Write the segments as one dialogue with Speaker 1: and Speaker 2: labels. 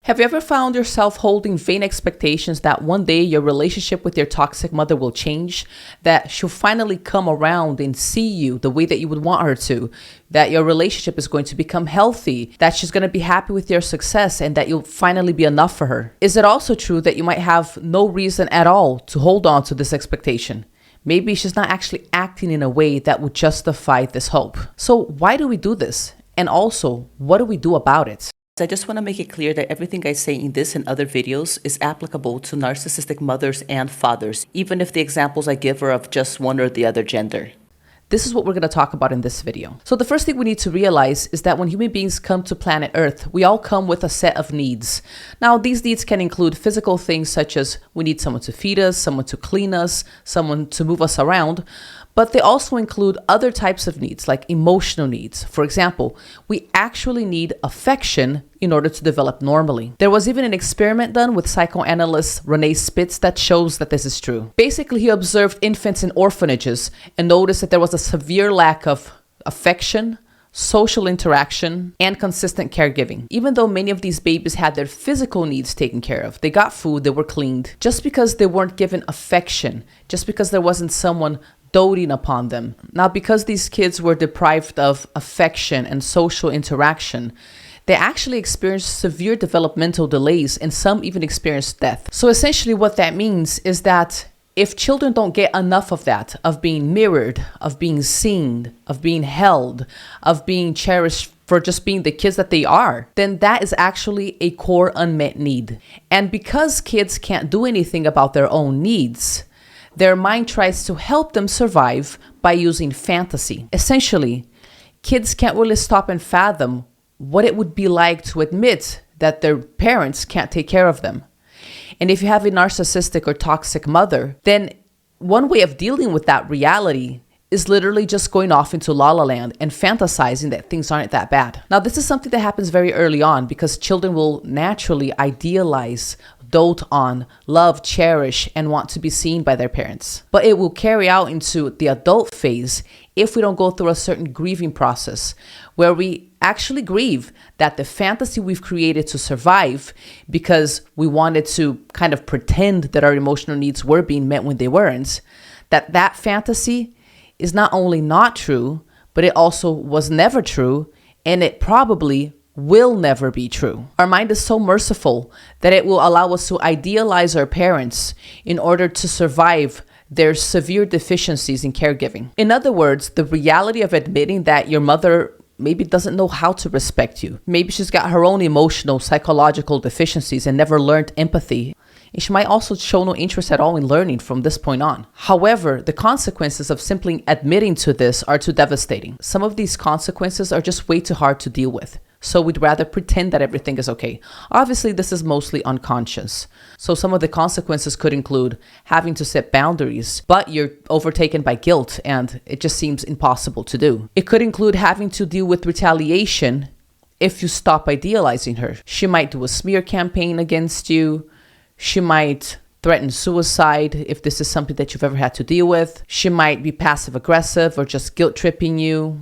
Speaker 1: Have you ever found yourself holding vain expectations that one day your relationship with your toxic mother will change, that she'll finally come around and see you the way that you would want her to, that your relationship is going to become healthy, that she's going to be happy with your success, and that you'll finally be enough for her? Is it also true that you might have no reason at all to hold on to this expectation? Maybe she's not actually acting in a way that would justify this hope. So why do we do this? And also, what do we do about it? I just want to make it clear that everything I say in this and other videos is applicable to narcissistic mothers and fathers, even if the examples I give are of just one or the other gender. This is what we're going to talk about in this video. So the first thing we need to realize is that when human beings come to planet Earth, we all come with a set of needs. Now, these needs can include physical things such as we need someone to feed us, someone to clean us, someone to move us around. But they also include other types of needs, like emotional needs. For example, we actually need affection in order to develop normally. There was even an experiment done with psychoanalyst Renee Spitz that shows that this is true. Basically, he observed infants in orphanages and noticed that there was a severe lack of affection, social interaction, and consistent caregiving. Even though many of these babies had their physical needs taken care of, they got food, they were cleaned, just because they weren't given affection, just because there wasn't someone doting upon them. Now, because these kids were deprived of affection and social interaction, they actually experienced severe developmental delays, and some even experienced death. So essentially what that means is that if children don't get enough of that, of being mirrored, of being seen, of being held, of being cherished for just being the kids that they are, then that is actually a core unmet need. And because kids can't do anything about their own needs, their mind tries to help them survive by using fantasy. Essentially, kids can't really stop and fathom what it would be like to admit that their parents can't take care of them. And if you have a narcissistic or toxic mother, then one way of dealing with that reality is literally just going off into la la land and fantasizing that things aren't that bad. Now, this is something that happens very early on because children will naturally idealize, dote on, love, cherish, and want to be seen by their parents. But it will carry out into the adult phase if we don't go through a certain grieving process where we actually grieve that the fantasy we've created to survive because we wanted to kind of pretend that our emotional needs were being met when they weren't, that fantasy is not only not true, but it also was never true, and it probably will never be true. Our mind is so merciful that it will allow us to idealize our parents in order to survive their severe deficiencies in caregiving. In other words, the reality of admitting that your mother maybe doesn't know how to respect you. Maybe she's got her own emotional, psychological deficiencies and never learned empathy. And she might also show no interest at all in learning from this point on. However, the consequences of simply admitting to this are too devastating. Some of these consequences are just way too hard to deal with. So we'd rather pretend that everything is okay. Obviously, this is mostly unconscious. So some of the consequences could include having to set boundaries, but you're overtaken by guilt and it just seems impossible to do. It could include having to deal with retaliation if you stop idealizing her. She might do a smear campaign against you. She might threaten suicide if this is something that you've ever had to deal with. She might be passive aggressive or just guilt tripping you.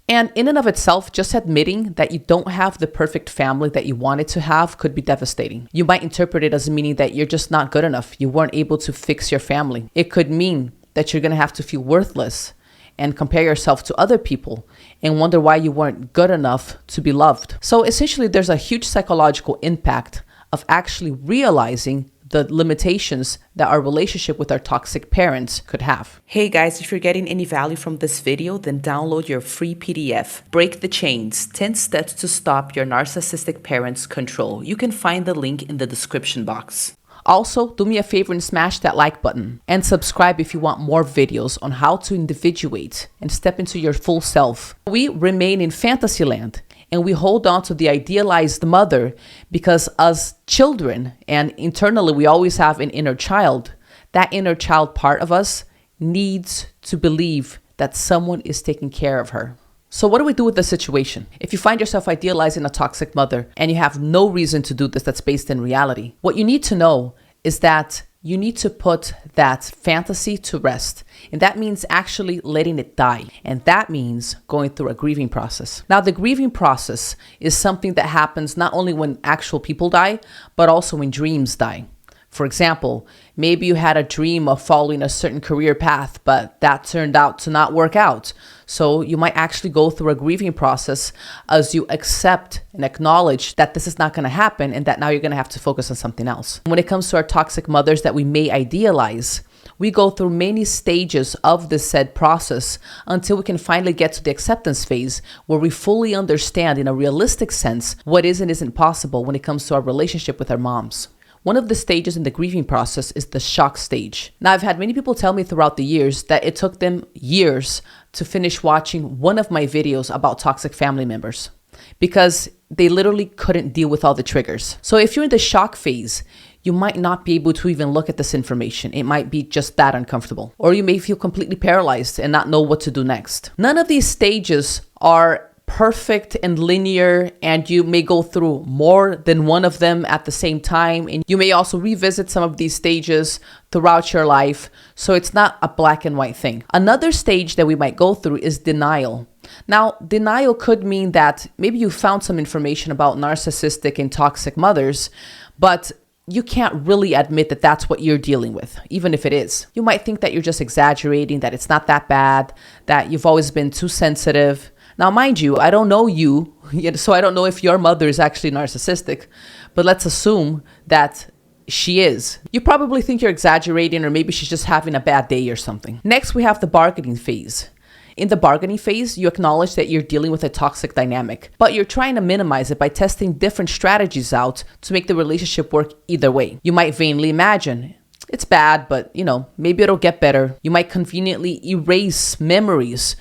Speaker 1: And in and of itself, just admitting that you don't have the perfect family that you wanted to have could be devastating. You might interpret it as meaning that you're just not good enough. You weren't able to fix your family. It could mean that you're going to have to feel worthless and compare yourself to other people and wonder why you weren't good enough to be loved. So essentially, there's a huge psychological impact of actually realizing the limitations that our relationship with our toxic parents could have. Hey guys, if you're getting any value from this video, then download your free PDF, Break the Chains, 10 Steps to Stop Your Narcissistic Parents' Control. You can find the link in the description box. Also, do me a favor and smash that like button and subscribe if you want more videos on how to individuate and step into your full self. We remain in fantasy land and we hold on to the idealized mother because as children, and internally we always have an inner child, that inner child part of us needs to believe that someone is taking care of her. So what do we do with the situation? If you find yourself idealizing a toxic mother and you have no reason to do this that's based in reality, what you need to know is that you need to put that fantasy to rest. And that means actually letting it die. And that means going through a grieving process. Now, the grieving process is something that happens not only when actual people die, but also when dreams die. For example, maybe you had a dream of following a certain career path, but that turned out to not work out. So you might actually go through a grieving process as you accept and acknowledge that this is not going to happen and that now you're going to have to focus on something else. When it comes to our toxic mothers that we may idealize, we go through many stages of this said process until we can finally get to the acceptance phase where we fully understand in a realistic sense what is and isn't possible when it comes to our relationship with our moms. One of the stages in the grieving process is the shock stage. Now, I've had many people tell me throughout the years that it took them years to finish watching one of my videos about toxic family members because they literally couldn't deal with all the triggers. So if you're in the shock phase, you might not be able to even look at this information. It might be just that uncomfortable. Or you may feel completely paralyzed and not know what to do next. None of these stages are perfect and linear, and you may go through more than one of them at the same time. And you may also revisit some of these stages throughout your life. So it's not a black and white thing. Another stage that we might go through is denial. Now, denial could mean that maybe you found some information about narcissistic and toxic mothers, but you can't really admit that that's what you're dealing with, even if it is. You might think that you're just exaggerating, that it's not that bad, that you've always been too sensitive. Now, mind you, I don't know you, so I don't know if your mother is actually narcissistic, but let's assume that she is. You probably think you're exaggerating, or maybe she's just having a bad day or something. Next, we have the bargaining phase. In the bargaining phase, you acknowledge that you're dealing with a toxic dynamic, but you're trying to minimize it by testing different strategies out to make the relationship work either way. You might vainly imagine, it's bad, but maybe it'll get better. You might conveniently erase memories.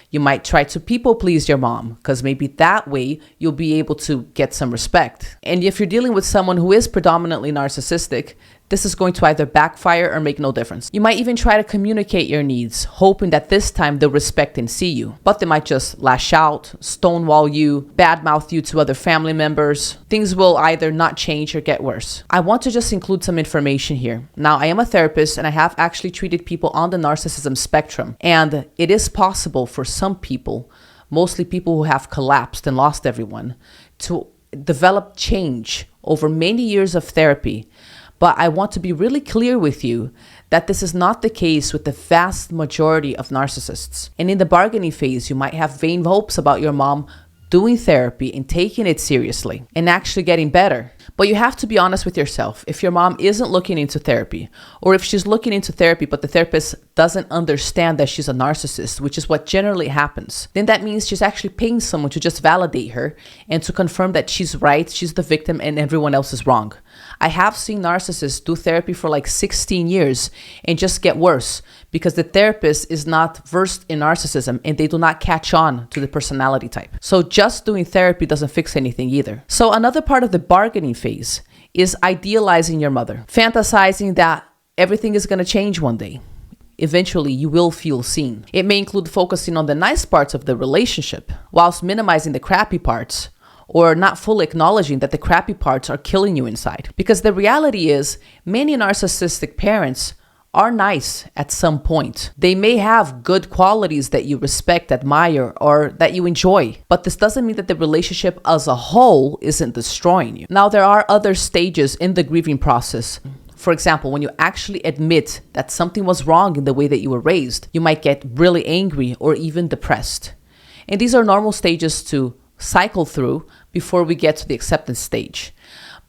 Speaker 1: You might try to people please your mom because maybe that way you'll be able to get some respect. And if you're dealing with someone who is predominantly narcissistic, this is going to either backfire or make no difference. You might even try to communicate your needs, hoping that this time they'll respect and see you. But they might just lash out, stonewall you, badmouth you to other family members. Things will either not change or get worse. I want to just include some information here. Now, I am a therapist and I have actually treated people on the narcissism spectrum. And it is possible for some people, mostly people who have collapsed and lost everyone, to develop change over many years of therapy. But I want to be really clear with you that this is not the case with the vast majority of narcissists. And in the bargaining phase, you might have vain hopes about your mom doing therapy and taking it seriously and actually getting better. But you have to be honest with yourself. If your mom isn't looking into therapy, or if she's looking into therapy, but the therapist doesn't understand that she's a narcissist, which is what generally happens, then that means she's actually paying someone to just validate her and to confirm that she's right, she's the victim, and everyone else is wrong. I have seen narcissists do therapy for like 16 years and just get worse because the therapist is not versed in narcissism and they do not catch on to the personality type. So just doing therapy doesn't fix anything either. So another part of the bargaining phase is idealizing your mother, fantasizing that everything is going to change one day. Eventually, you will feel seen. It may include focusing on the nice parts of the relationship whilst minimizing the crappy parts, or not fully acknowledging that the crappy parts are killing you inside. Because the reality is, many narcissistic parents are nice at some point. They may have good qualities that you respect, admire, or that you enjoy, but this doesn't mean that the relationship as a whole isn't destroying you. Now, there are other stages in the grieving process. For example, when you actually admit that something was wrong in the way that you were raised, you might get really angry or even depressed. And these are normal stages to cycle through before we get to the acceptance stage.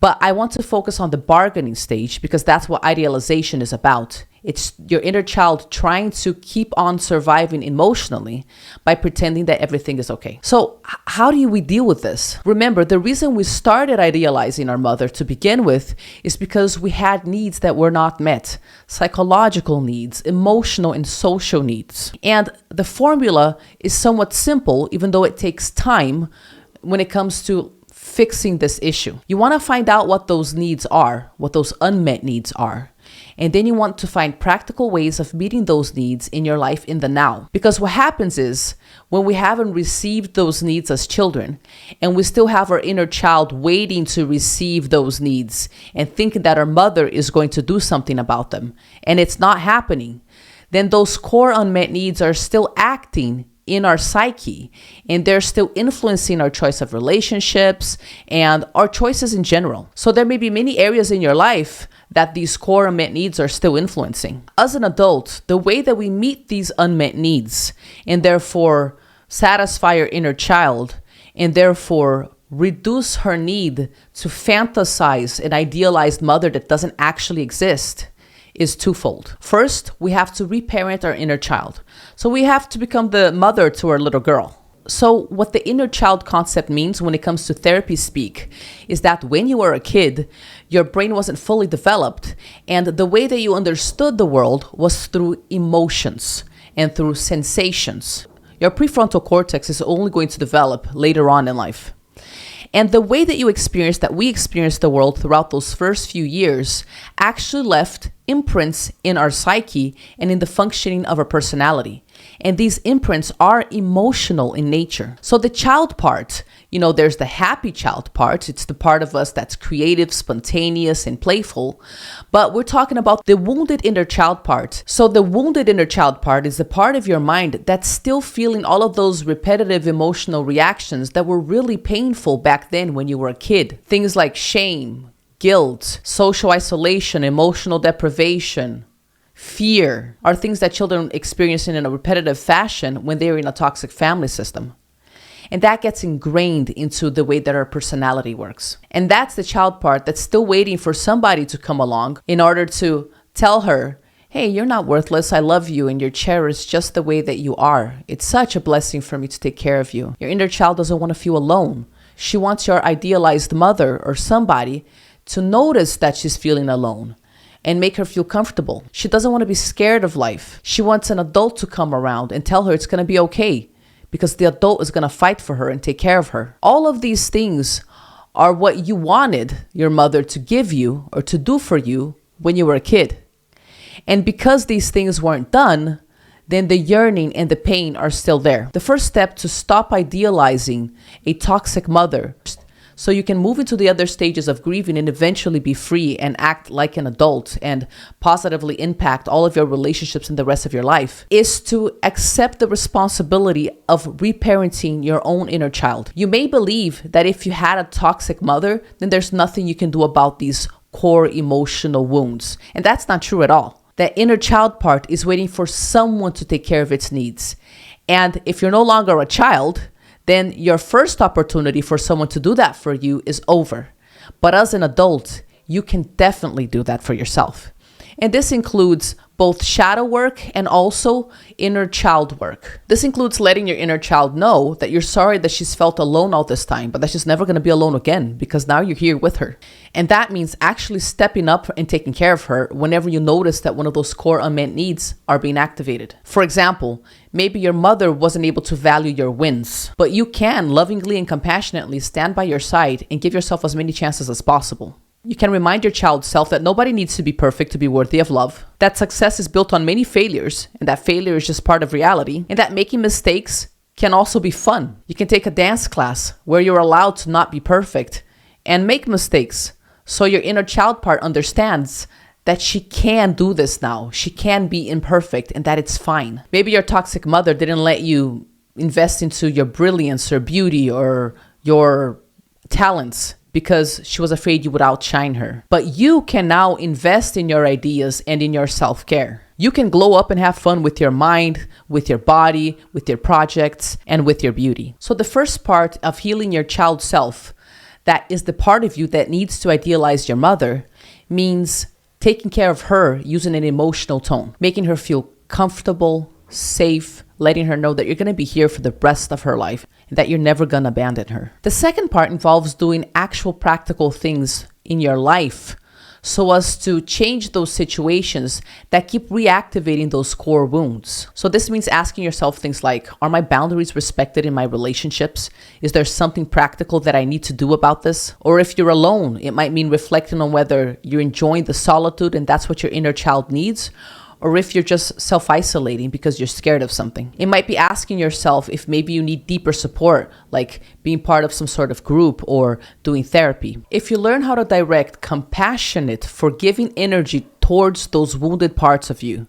Speaker 1: But I want to focus on the bargaining stage because that's what idealization is about. It's your inner child trying to keep on surviving emotionally by pretending that everything is okay. So how do we deal with this? Remember, the reason we started idealizing our mother to begin with is because we had needs that were not met. Psychological needs, emotional and social needs. And the formula is somewhat simple, even though it takes time when it comes to fixing this issue. You want to find out what those needs are, what those unmet needs are. And then you want to find practical ways of meeting those needs in your life in the now. Because what happens is when we haven't received those needs as children, and we still have our inner child waiting to receive those needs and thinking that our mother is going to do something about them, and it's not happening, then those core unmet needs are still acting in our psyche, and they're still influencing our choice of relationships and our choices in general. So there may be many areas in your life that these core unmet needs are still influencing. As an adult, the way that we meet these unmet needs and therefore satisfy our inner child and therefore reduce her need to fantasize an idealized mother that doesn't actually exist is twofold. First, we have to reparent our inner child. So we have to become the mother to our little girl. So what the inner child concept means when it comes to therapy speak is that when you were a kid, your brain wasn't fully developed, and the way that you understood the world was through emotions and through sensations. Your prefrontal cortex is only going to develop later on in life. And the way that we experienced the world throughout those first few years actually left imprints in our psyche and in the functioning of our personality. And these imprints are emotional in nature. So the child part, there's the happy child part. It's the part of us that's creative, spontaneous, and playful. But we're talking about the wounded inner child part. So the wounded inner child part is the part of your mind that's still feeling all of those repetitive emotional reactions that were really painful back then when you were a kid. Things like shame, guilt, social isolation, emotional deprivation, fear are things that children experience in a repetitive fashion when they're in a toxic family system. And that gets ingrained into the way that our personality works. And that's the child part that's still waiting for somebody to come along in order to tell her, hey, you're not worthless. I love you and you're cherished just the way that you are. It's such a blessing for me to take care of you. Your inner child doesn't want to feel alone. She wants your idealized mother or somebody to notice that she's feeling alone and make her feel comfortable. She doesn't want to be scared of life. She wants an adult to come around and tell her it's going to be okay because the adult is going to fight for her and take care of her. All of these things are what you wanted your mother to give you or to do for you when you were a kid. And because these things weren't done, then the yearning and the pain are still there. The first step to stop idealizing a toxic mother so you can move into the other stages of grieving and eventually be free and act like an adult and positively impact all of your relationships in the rest of your life, is to accept the responsibility of reparenting your own inner child. You may believe that if you had a toxic mother, then there's nothing you can do about these core emotional wounds. And that's not true at all. That inner child part is waiting for someone to take care of its needs. And if you're no longer a child, then your first opportunity for someone to do that for you is over. But as an adult, you can definitely do that for yourself. And this includes both shadow work and also inner child work. This includes letting your inner child know that you're sorry that she's felt alone all this time, but that she's never going to be alone again because now you're here with her. And that means actually stepping up and taking care of her whenever you notice that one of those core unmet needs are being activated. For example, maybe your mother wasn't able to value your wins, but you can lovingly and compassionately stand by your side and give yourself as many chances as possible. You can remind your child self that nobody needs to be perfect to be worthy of love, that success is built on many failures, and that failure is just part of reality, and that making mistakes can also be fun. You can take a dance class where you're allowed to not be perfect and make mistakes, so your inner child part understands that she can do this now. She can be imperfect and that it's fine. Maybe your toxic mother didn't let you invest into your brilliance or beauty or your talents because she was afraid you would outshine her. But you can now invest in your ideas and in your self-care. You can glow up and have fun with your mind, with your body, with your projects, and with your beauty. So the first part of healing your child self, that is the part of you that needs to idealize your mother, means taking care of her using an emotional tone, making her feel comfortable, safe, letting her know that you're going to be here for the rest of her life and that you're never going to abandon her. The second part involves doing actual practical things in your life so as to change those situations that keep reactivating those core wounds. So this means asking yourself things like, are my boundaries respected in my relationships? Is there something practical that I need to do about this? Or if you're alone, it might mean reflecting on whether you're enjoying the solitude and that's what your inner child needs, or if you're just self-isolating because you're scared of something. It might be asking yourself if maybe you need deeper support, like being part of some sort of group or doing therapy. If you learn how to direct compassionate, forgiving energy towards those wounded parts of you,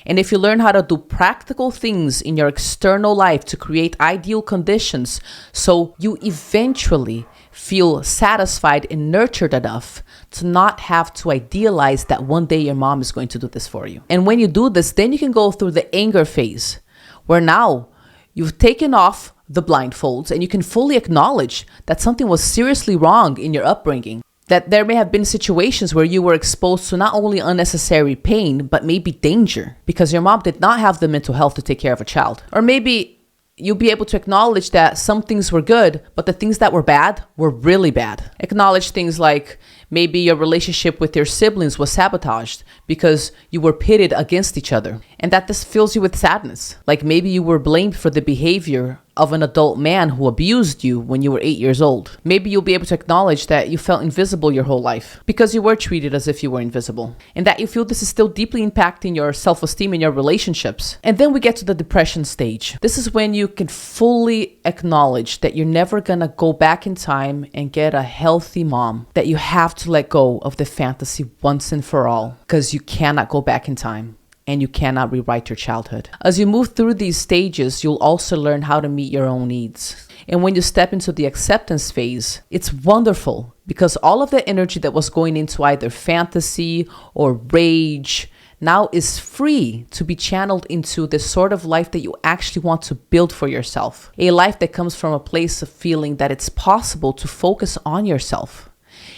Speaker 1: and if you learn how to do practical things in your external life to create ideal conditions so you eventually feel satisfied and nurtured enough to not have to idealize that one day your mom is going to do this for you. And when you do this, then you can go through the anger phase, where now you've taken off the blindfolds and you can fully acknowledge that something was seriously wrong in your upbringing. That there may have been situations where you were exposed to not only unnecessary pain, but maybe danger because your mom did not have the mental health to take care of a child. Or maybe you'll be able to acknowledge that some things were good, but the things that were bad were really bad. Acknowledge things like maybe your relationship with your siblings was sabotaged because you were pitted against each other, and that this fills you with sadness. Like maybe you were blamed for the behavior of an adult man who abused you when you were 8 years old. Maybe you'll be able to acknowledge that you felt invisible your whole life because you were treated as if you were invisible, and that you feel this is still deeply impacting your self-esteem and your relationships. And then we get to the depression stage. This is when you can fully acknowledge that you're never gonna go back in time and get a healthy mom, that you have to let go of the fantasy once and for all because you cannot go back in time. And you cannot rewrite your childhood. As you move through these stages, you'll also learn how to meet your own needs. And when you step into the acceptance phase, it's wonderful because all of the energy that was going into either fantasy or rage now is free to be channeled into the sort of life that you actually want to build for yourself. A life that comes from a place of feeling that it's possible to focus on yourself,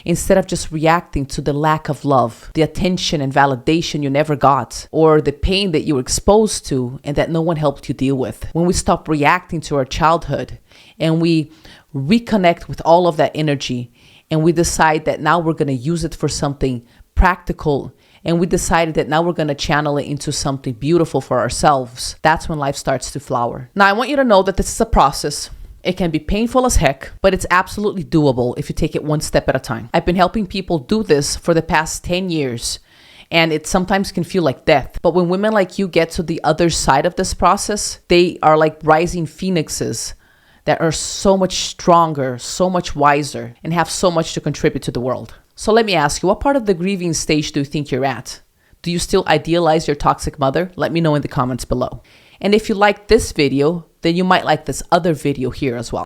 Speaker 1: instead of just reacting to the lack of love, the attention and validation you never got, or the pain that you were exposed to and that no one helped you deal with. When we stop reacting to our childhood and we reconnect with all of that energy and we decide that now we're going to use it for something practical, and we decided that now we're going to channel it into something beautiful for ourselves, that's when life starts to flower. Now, I want you to know that this is a process. It can be painful as heck, but it's absolutely doable if you take it one step at a time. I've been helping people do this for the past 10 years, and it sometimes can feel like death. But when women like you get to the other side of this process, they are like rising phoenixes that are so much stronger, so much wiser, and have so much to contribute to the world. So let me ask you, what part of the grieving stage do you think you're at? Do you still idealize your toxic mother? Let me know in the comments below. And if you like this video, then you might like this other video here as well.